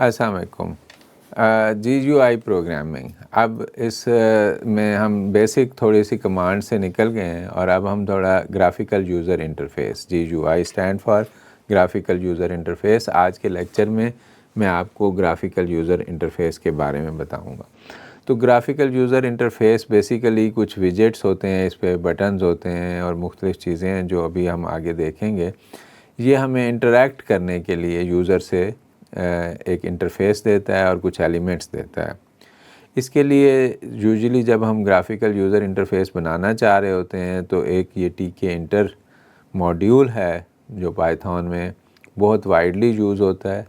अस्सलाम वालेकुम। GUI programming, अब इस में हम बेसिक थोड़ी सी कमांड से निकल गए हैं और अब हम थोड़ा graphical user interface, GUI stand for graphical user interface. आज के लेक्चर में मैं आपको ग्राफिकल यूज़र इंटरफेस के बारे में बताऊंगा। तो ग्राफिकल यूज़र इंटरफेस बेसिकली कुछ विजेट्स होते हैं, इस पर बटन्स होते हैं और मुख्तलिफ़ चीज़ें हैं जो अभी हम आगे देखेंगे। ये हमें इंटरेक्ट करने के लिए यूज़र से एक इंटरफेस देता है और कुछ एलिमेंट्स देता है। इसके लिए यूजुअली जब हम ग्राफिकल यूज़र इंटरफेस बनाना चाह रहे होते हैं तो एक ये टीके इंटर मॉड्यूल है जो पाइथन में बहुत वाइडली यूज़ होता है।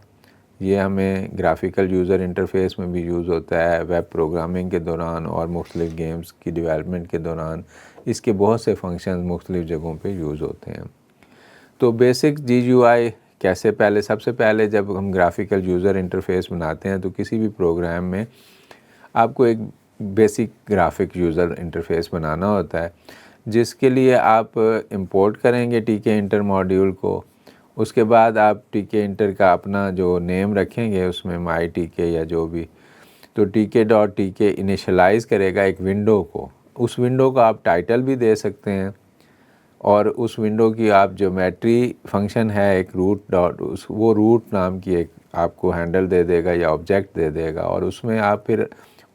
ये हमें ग्राफिकल यूज़र इंटरफेस में भी यूज़ होता है, वेब प्रोग्रामिंग के दौरान और मुख्तलिफ़ गेम्स की डेवलपमेंट के दौरान इसके बहुत से फंक्शन मुख्तलिफ़ जगहों पे यूज़ होते हैं। तो बेसिक GUI कैसे, सबसे पहले जब हम ग्राफिकल यूज़र इंटरफेस बनाते हैं तो किसी भी प्रोग्राम में आपको एक बेसिक ग्राफिक यूज़र इंटरफेस बनाना होता है, जिसके लिए आप इंपोर्ट करेंगे टीके इंटर मॉड्यूल को। उसके बाद आप टीके इंटर का अपना जो नेम रखेंगे उसमें माई टीके या जो भी, तो tk.tk इनिशलाइज़ करेगा एक विंडो को। उस विंडो को आप टाइटल भी दे सकते हैं और उस विंडो की आप ज्योमेट्री फंक्शन है एक वो रूट नाम की एक आपको हैंडल दे देगा या ऑब्जेक्ट दे देगा और उसमें आप फिर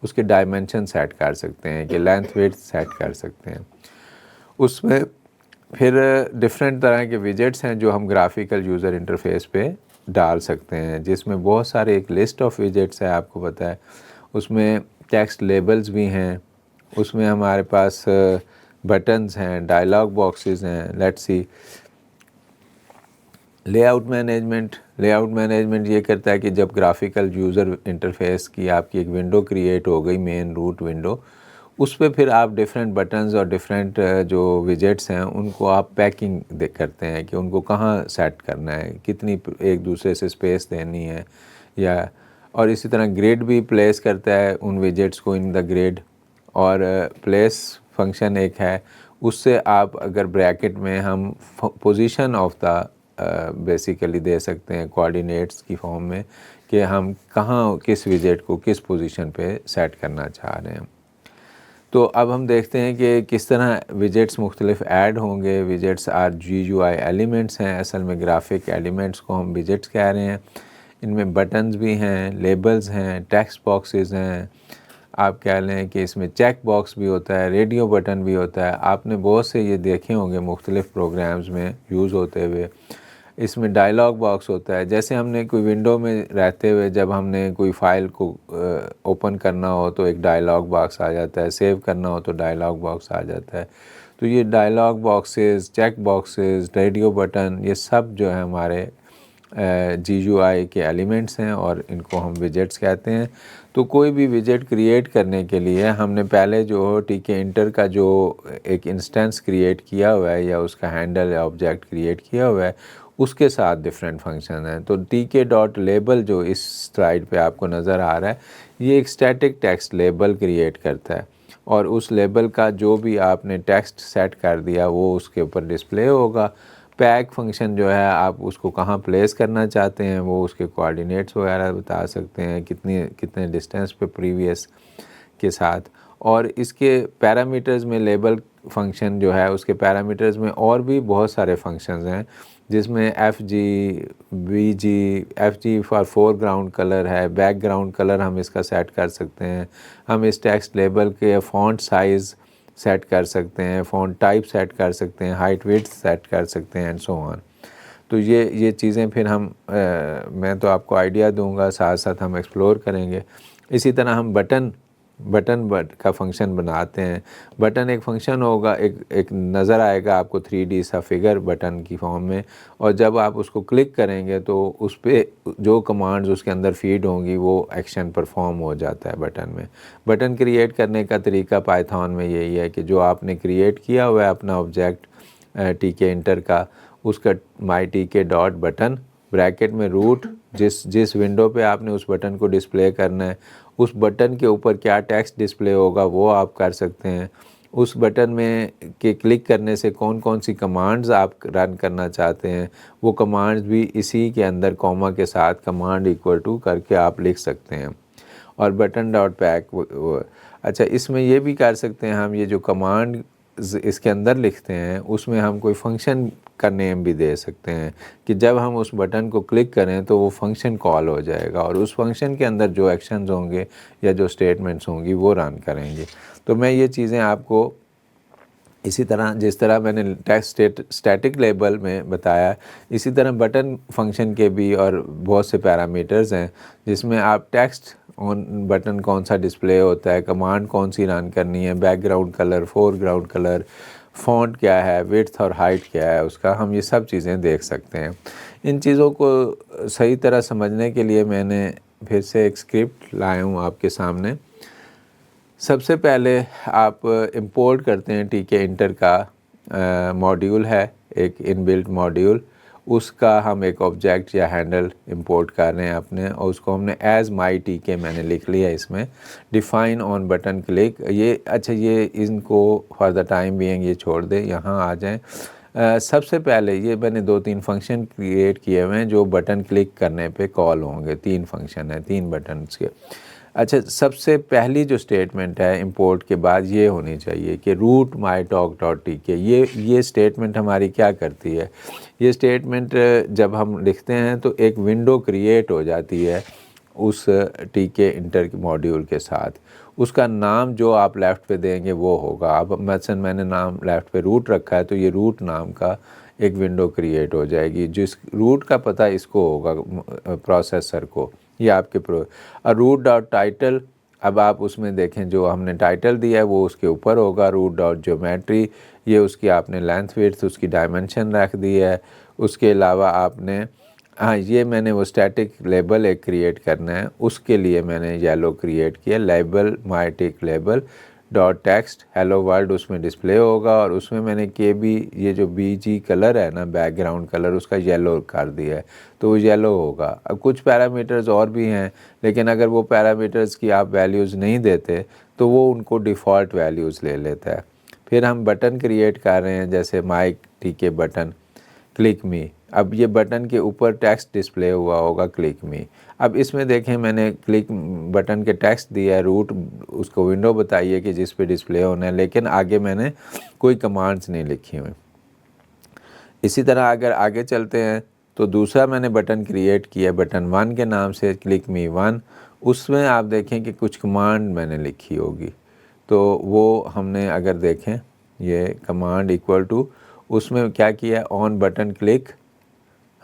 उसके डायमेंशन सेट कर सकते हैं कि लेंथ विड्थ सेट कर सकते हैं। उसमें फिर डिफरेंट तरह के विजेट्स हैं जो हम ग्राफिकल यूज़र इंटरफेस पे डाल सकते हैं, जिसमें बहुत सारे एक लिस्ट ऑफ विजेट्स है, आपको पता है। उसमें टेक्स्ट लेबल्स भी हैं, उसमें हमारे पास बटन्स हैं, डायलॉग बॉक्सेस हैं। लेट्स सी लेआउट मैनेजमेंट ये करता है कि जब ग्राफिकल यूज़र इंटरफेस की आपकी एक विंडो क्रिएट हो गई, मेन रूट विंडो, उस पर फिर आप डिफरेंट बटन्स और डिफरेंट जो विजेट्स हैं उनको आप पैकिंग करते हैं कि उनको कहाँ सेट करना है, कितनी एक दूसरे से स्पेस देनी है, या और इसी तरह ग्रिड भी प्लेस करता है उन विजेट्स को इन द ग्रिड। और प्लेस फंक्शन एक है, उससे आप अगर ब्रैकेट में हम position of the basically they सकते हैं कोऑर्डिनेट्स की फॉर्म में कि हम कहाँ किस विजेट को किस पोजीशन पे सेट करना चाह रहे हैं। तो अब हम देखते हैं कि किस तरह विजेट्स मुख्तलिफ ऐड होंगे। विजेट्स आर GUI एलिमेंट्स हैं, असल में ग्राफिक एलिमेंट्स को हम विजेट्स कह रहे हैं। इनमें बटन्स भी हैं, लेबल्स हैं, टेक्स्ट बॉक्सेस हैं, आप कह लें कि इसमें चेक बॉक्स भी होता है, रेडियो बटन भी होता है। आपने बहुत से ये देखे होंगे मुख्तलिफ प्रोग्राम्स में यूज़ होते हुए। इसमें डायलॉग बॉक्स होता है, जैसे हमने कोई विंडो में रहते हुए जब हमने कोई फ़ाइल को ओपन करना हो तो एक डायलॉग बॉक्स आ जाता है, सेव करना हो तो डायलॉग बॉक्स आ जाता है। तो ये dialog boxes, check boxes, radio button, ये सब जो है हमारे GUI के एलिमेंट्स हैं और इनको हम विजेट्स कहते हैं। तो कोई भी विजेट क्रिएट करने के लिए हमने पहले जो टीके इंटर का जो एक इंस्टेंस क्रिएट किया हुआ है या उसका हैंडल या ऑब्जेक्ट क्रिएट किया हुआ है, उसके साथ डिफरेंट फंक्शन हैं। तो tk.label जो इस स्लाइड पे आपको नज़र आ रहा है, ये एक स्टैटिक टेक्स्ट लेबल क्रिएट करता है और उस लेबल का जो भी आपने टेक्स्ट सेट कर दिया वो उसके ऊपर डिस्प्ले होगा। पैक फंक्शन जो है, आप उसको कहाँ प्लेस करना चाहते हैं वो उसके कोऑर्डिनेट्स वगैरह बता सकते हैं, कितने डिस्टेंस पे प्रीवियस के साथ। और इसके पैरामीटर्स में लेबल फंक्शन जो है उसके पैरामीटर्स में और भी बहुत सारे फंक्शंस हैं, जिसमें FG फॉर फोरग्राउंड कलर है, बैकग्राउंड कलर हम इसका सेट कर सकते हैं। हम इस टेक्स्ट लेबल के फ़ॉन्ट साइज़ सेट कर सकते हैं, फ़ॉन्ट टाइप सेट कर सकते हैं, हाइट विड्थ सेट कर सकते हैं एंड सो ऑन। तो ये चीज़ें फिर हम मैं तो आपको आइडिया दूंगा, साथ साथ हम एक्सप्लोर करेंगे। इसी तरह हम बटन का फंक्शन बनाते हैं। बटन एक फंक्शन होगा, एक नज़र आएगा आपको 3D सा फिगर बटन की फॉर्म में, और जब आप उसको क्लिक करेंगे तो उस पर जो कमांड्स उसके अंदर फीड होंगी वो एक्शन परफॉर्म हो जाता है बटन में। बटन क्रिएट करने का तरीका पाइथन में यही है कि जो आपने क्रिएट किया हुआ है अपना ऑब्जेक्ट टीके इंटर का, उसका माई टीके डॉट बटन ब्रैकेट में रूट, जिस विंडो पे आपने उस बटन को डिस्प्ले करना है, उस बटन के ऊपर क्या टेक्स्ट डिस्प्ले होगा वो आप कर सकते हैं। उस बटन में के क्लिक करने से कौन कौन सी कमांड्स आप रन करना चाहते हैं, वो कमांड्स भी इसी के अंदर कॉमा के साथ कमांड इक्वल टू करके आप लिख सकते हैं। और बटन डॉट पैक अच्छा, इसमें ये भी कर सकते हैं हम, ये जो कमांड इसके अंदर लिखते हैं उसमें हम कोई फंक्शन का नेम भी दे सकते हैं कि जब हम उस बटन को क्लिक करें तो वो फंक्शन कॉल हो जाएगा और उस फंक्शन के अंदर जो एक्शंस होंगे या जो स्टेटमेंट्स होंगी वो रन करेंगे। तो मैं ये चीज़ें आपको इसी तरह, जिस तरह मैंने टेक्स्ट स्टैटिक लेबल में बताया, इसी तरह बटन फंक्शन के भी और बहुत से पैरामीटर्स हैं जिसमें आप टेक्स्ट ऑन बटन कौन सा डिस्प्ले होता है, कमांड कौन सी रन करनी है, background colour, foreground colour, font क्या है, विड्थ और हाइट क्या है उसका, हम ये सब चीज़ें देख सकते हैं। इन चीज़ों को सही तरह समझने के लिए मैंने फिर से एक स्क्रिप्ट लाया हूँ आपके सामने। सबसे पहले आप इंपोर्ट करते हैं टीके इंटर का मॉड्यूल है, एक इनबिल्ट मॉड्यूल, उसका हम एक ऑब्जेक्ट या हैंडल इंपोर्ट कर रहे हैं अपने, और उसको हमने एज माई टीके मैंने लिख लिया इसमें। डिफ़ाइन ऑन बटन क्लिक, ये अच्छा, ये इनको फॉर द टाइम बीइंग ये छोड़ दें, यहाँ आ जाएं। सबसे पहले ये मैंने 2-3 फंक्शन क्रिएट किए हुए हैं जो बटन क्लिक करने पे कॉल होंगे। 3 फंक्शन हैं, 3 बटन्स के। अच्छा, सबसे पहली जो स्टेटमेंट है इंपोर्ट के बाद ये होनी चाहिए कि रूट माई टॉक डॉट टीके। ये स्टेटमेंट हमारी क्या करती है, ये स्टेटमेंट जब हम लिखते हैं तो एक विंडो क्रिएट हो जाती है उस टीके इंटर मॉड्यूल के साथ। उसका नाम जो आप लेफ़्ट पे देंगे वो होगा। अब मसलन मैंने नाम लेफ़्ट पे रूट रखा है तो ये रूट नाम का एक विंडो क्रिएट हो जाएगी, जिस रूट का पता इसको होगा प्रोसेसर को, ये आपके और रूट डॉट टाइटल, अब आप उसमें देखें जो हमने टाइटल दिया है वो उसके ऊपर होगा। रूट डॉट ज्योमेट्री, ये उसकी आपने लेंथ विड्थ उसकी डायमेंशन रख दी है। उसके अलावा आपने ये मैंने वो स्टैटिक लेबल एक क्रिएट करना है, उसके लिए मैंने येलो क्रिएट किया, label my tick label dot text hello world उसमें डिस्प्ले होगा। और उसमें मैंने KB ये जो BG कलर है ना, बैकग्राउंड कलर, उसका येलो कर दिया है तो वो येलो होगा। अब कुछ पैरामीटर्स और भी हैं, लेकिन अगर वो पैरामीटर्स की आप वैल्यूज़ नहीं देते तो वो उनको डिफ़ॉल्ट वैल्यूज़ ले लेता है। फिर हम बटन क्रिएट कर रहे हैं, जैसे माई टीके बटन क्लिक मी, अब ये बटन के ऊपर टेक्स्ट डिस्प्ले हुआ होगा क्लिक मी। अब इसमें देखें मैंने क्लिक बटन के टेक्स्ट दिया है, रूट उसको विंडो बताई है कि जिस पे डिस्प्ले होना है, लेकिन आगे मैंने कोई कमांड्स नहीं लिखी हुई। इसी तरह अगर आगे चलते हैं तो दूसरा मैंने बटन क्रिएट किया बटन 1 के नाम से, क्लिक मी 1। उसमें आप देखें कि कुछ कमांड मैंने लिखी होगी, तो वो हमने अगर देखें ये कमांड इक्वल टू, उसमें क्या किया, ऑन बटन क्लिक,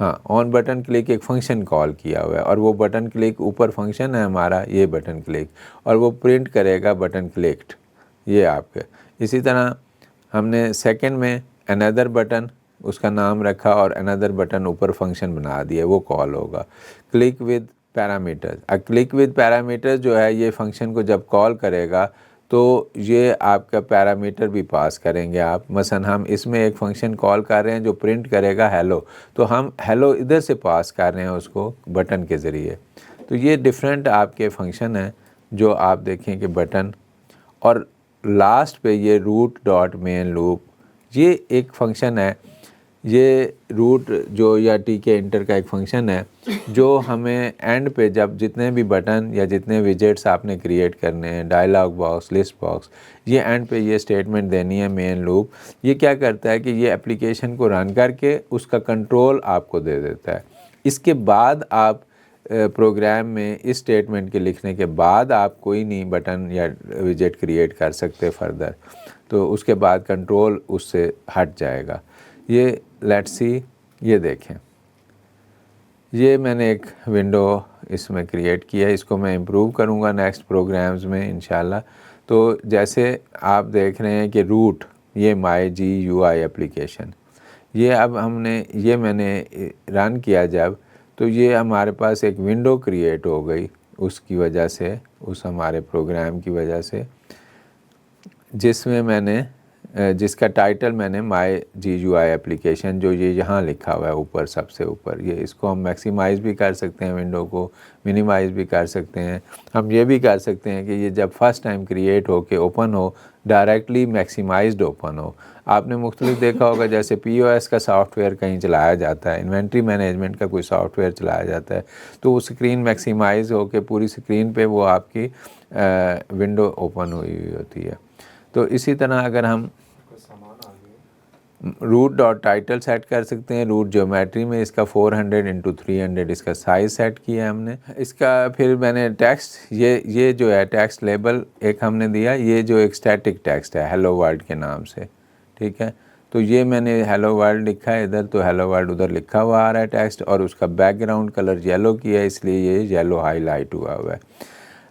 हाँ ऑन बटन क्लिक एक फ़ंक्शन कॉल किया हुआ है, और वो बटन क्लिक ऊपर फंक्शन है हमारा ये बटन क्लिक, और वो प्रिंट करेगा बटन क्लिक्ड, ये आपके। इसी तरह हमने सेकंड में अनदर बटन उसका नाम रखा और अनदर बटन ऊपर फंक्शन बना दिया, वो कॉल होगा। Click with parameters, click with parameters जो है ये फंक्शन को जब कॉल करेगा तो ये आपका पैरामीटर भी पास करेंगे आप। मसलन हम इसमें एक फ़ंक्शन कॉल कर रहे हैं जो प्रिंट करेगा हेलो, तो हम हेलो इधर से पास कर रहे हैं उसको बटन के ज़रिए। तो ये डिफरेंट आपके फंक्शन हैं जो आप देखें कि बटन, और लास्ट पे ये रूट डॉट मेन लूप, ये एक फ़ंक्शन है, ये रूट जो या टीके इंटर का एक फ़ंक्शन है जो हमें एंड पे जब जितने भी बटन या जितने विजेट्स आपने क्रिएट करने हैं, डायलॉग बॉक्स, लिस्ट बॉक्स, ये एंड पे ये स्टेटमेंट देनी है मेन लूप। ये क्या करता है कि ये एप्लीकेशन को रन करके उसका कंट्रोल आपको दे देता है। इसके बाद आप प्रोग्राम में इस स्टेटमेंट के लिखने के बाद आप कोई नहीं बटन या विजेट क्रिएट कर सकते फर्दर, तो उसके बाद कंट्रोल उससे हट जाएगा। ये लेट्स सी, ये देखें, ये मैंने एक विंडो इसमें क्रिएट किया है, इसको मैं इम्प्रूव करूँगा नेक्स्ट प्रोग्राम्स में इंशाल्लाह। तो जैसे आप देख रहे हैं कि रूट, ये माई GUI एप्लीकेशन, ये अब हमने ये मैंने रन किया जब, तो ये हमारे पास एक विंडो क्रिएट हो गई उसकी वजह से, उस हमारे प्रोग्राम की वजह से, जिसमें मैंने जिसका टाइटल मैंने माई GUI एप्लीकेशन, जो ये यहाँ लिखा हुआ है ऊपर सबसे ऊपर, ये इसको हम मैक्सिमाइज़ भी कर सकते हैं, विंडो को मिनिमाइज़ भी कर सकते हैं। हम ये भी कर सकते हैं कि ये जब फर्स्ट टाइम क्रिएट हो के ओपन हो डायरेक्टली मैक्सिमाइज्ड ओपन हो। आपने मुख्तलिफ देखा होगा, जैसे POS का सॉफ्टवेयर कहीं चलाया जाता है, इन्वेंट्री मैनेजमेंट का कोई सॉफ्टवेयर चलाया जाता है, तो वो स्क्रीन मैक्सिमाइज होकर पूरी स्क्रीन पे वो आपकी विंडो ओपन हुई हुई होती है। तो इसी तरह अगर हम रूट डॉट टाइटल सेट कर सकते हैं, रूट ज्योमेट्री में इसका 400x300 इसका साइज़ सेट किया है हमने। इसका फिर मैंने टेक्स्ट, ये जो है टेक्स्ट लेबल एक हमने दिया, ये जो एक स्टैटिक टेक्स्ट है हेलो वर्ल्ड के नाम से, ठीक है। तो ये मैंने हेलो वर्ल्ड लिखा है इधर, तो हेलो वर्ल्ड उधर लिखा हुआ आ रहा है टेक्स्ट, और उसका बैकग्राउंड कलर येलो किया है, इसलिए ये येलो हाईलाइट हुआ हुआ है।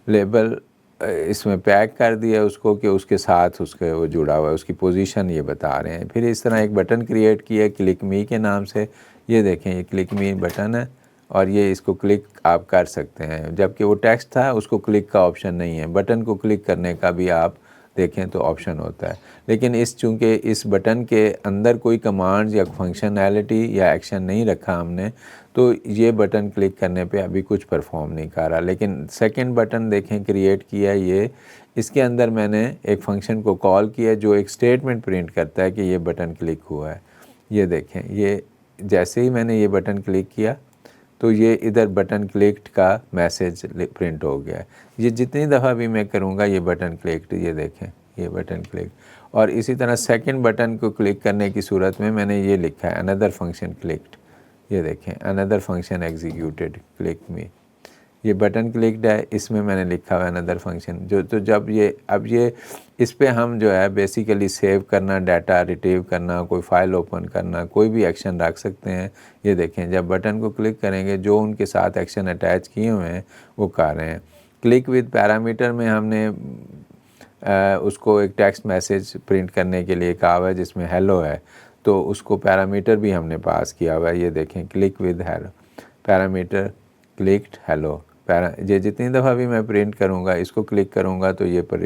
लेबल इसमें पैक कर दिया उसको कि उसके साथ उसके वो जुड़ा हुआ है, उसकी पोजीशन ये बता रहे हैं। फिर इस तरह एक बटन क्रिएट किया क्लिक मी के नाम से, ये देखें ये क्लिक मी बटन है, और ये इसको क्लिक आप कर सकते हैं, जबकि वो टेक्स्ट था उसको क्लिक का ऑप्शन नहीं है। बटन को क्लिक करने का भी आप देखें तो ऑप्शन होता है, लेकिन चूँकि इस बटन के अंदर कोई कमांड्स या फंक्शनैलिटी या एक्शन नहीं रखा हमने, तो ये बटन क्लिक करने पे अभी कुछ परफॉर्म नहीं कर रहा। लेकिन सेकंड बटन देखें क्रिएट किया, ये इसके अंदर मैंने एक फंक्शन को कॉल किया जो एक स्टेटमेंट प्रिंट करता है कि ये बटन क्लिक हुआ है। ये देखें, ये जैसे ही मैंने ये बटन क्लिक किया तो ये इधर बटन क्लिक्ड का मैसेज प्रिंट हो गया है। ये जितनी दफ़ा भी मैं करूँगा ये बटन क्लिक्ड, ये देखें ये बटन क्लिक। और इसी तरह सेकंड बटन को क्लिक करने की सूरत में मैंने ये लिखा है अनदर फंक्शन क्लिक्ड, ये देखें अनदर फंक्शन एग्जीक्यूटेड क्लिक मी। ये बटन क्लिक्ड है, इसमें मैंने लिखा हुआ है अनदर फंक्शन। जो तो जब ये अब ये इस पे हम जो है बेसिकली सेव करना, डाटा रिट्रीव करना, कोई फ़ाइल ओपन करना, कोई भी एक्शन रख सकते हैं। ये देखें जब बटन को क्लिक करेंगे जो उनके साथ एक्शन अटैच किए हुए हैं वो कर रहे हैं। क्लिक विद पैरामीटर में हमने उसको एक टेक्स्ट मैसेज प्रिंट करने के लिए कहा हुआ है जिसमें हेलो है, तो उसको पैरामीटर भी हमने पास किया हुआ है। ये देखें click with hello parameter clicked hello ये जितनी दफ़ा भी मैं प्रिंट करूँगा, इसको क्लिक करूँगा तो ये पर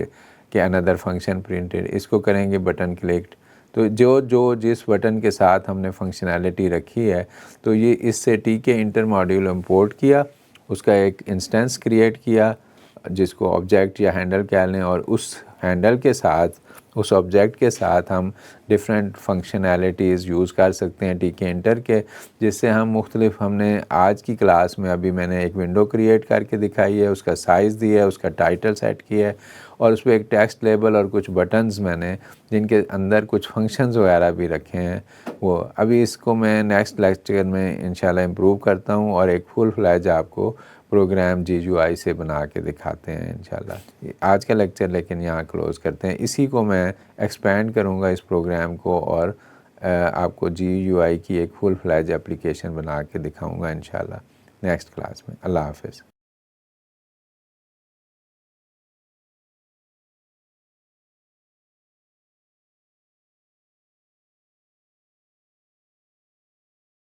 कि अनदर फंक्शन प्रिंटेड, इसको करेंगे बटन क्लिक्ड। तो जो जिस बटन के साथ हमने फंक्शनैलिटी रखी है, तो ये इससे TK इंटर मॉड्यूल इंपोर्ट किया, उसका एक इंस्टेंस क्रिएट किया जिसको ऑब्जेक्ट या हैंडल कह लें, और उस हैंडल के साथ उस ऑब्जेक्ट के साथ हम डिफरेंट फंक्शनैलिटीज़ यूज़ कर सकते हैं TK इंटर के, जिससे हम मुख्तलिफ हमने आज की क्लास में अभी मैंने एक विंडो क्रिएट करके दिखाई है, उसका साइज़ दिया है, उसका टाइटल सेट किया है, और उस पर एक टेक्स्ट लेबल और कुछ बटन्स मैंने जिनके अंदर कुछ फंक्शंस वगैरह भी रखे हैं। वो अभी इसको मैं नेक्स्ट लेक्चर में इंशाल्लाह इम्प्रूव करता हूँ और एक फुल फ्लैज आपको प्रोग्राम GUI से बना के दिखाते हैं इंशाल्लाह। आज का लेक्चर लेकिन यहाँ क्लोज़ करते हैं। इसी को मैं एक्सपेंड करूँगा इस प्रोग्राम को, और आपको GUI की एक फुल फ्लैज एप्लीकेशन बना के दिखाऊँगा इंशाल्लाह नेक्स्ट क्लास में। अल्लाह हाफ़िज़।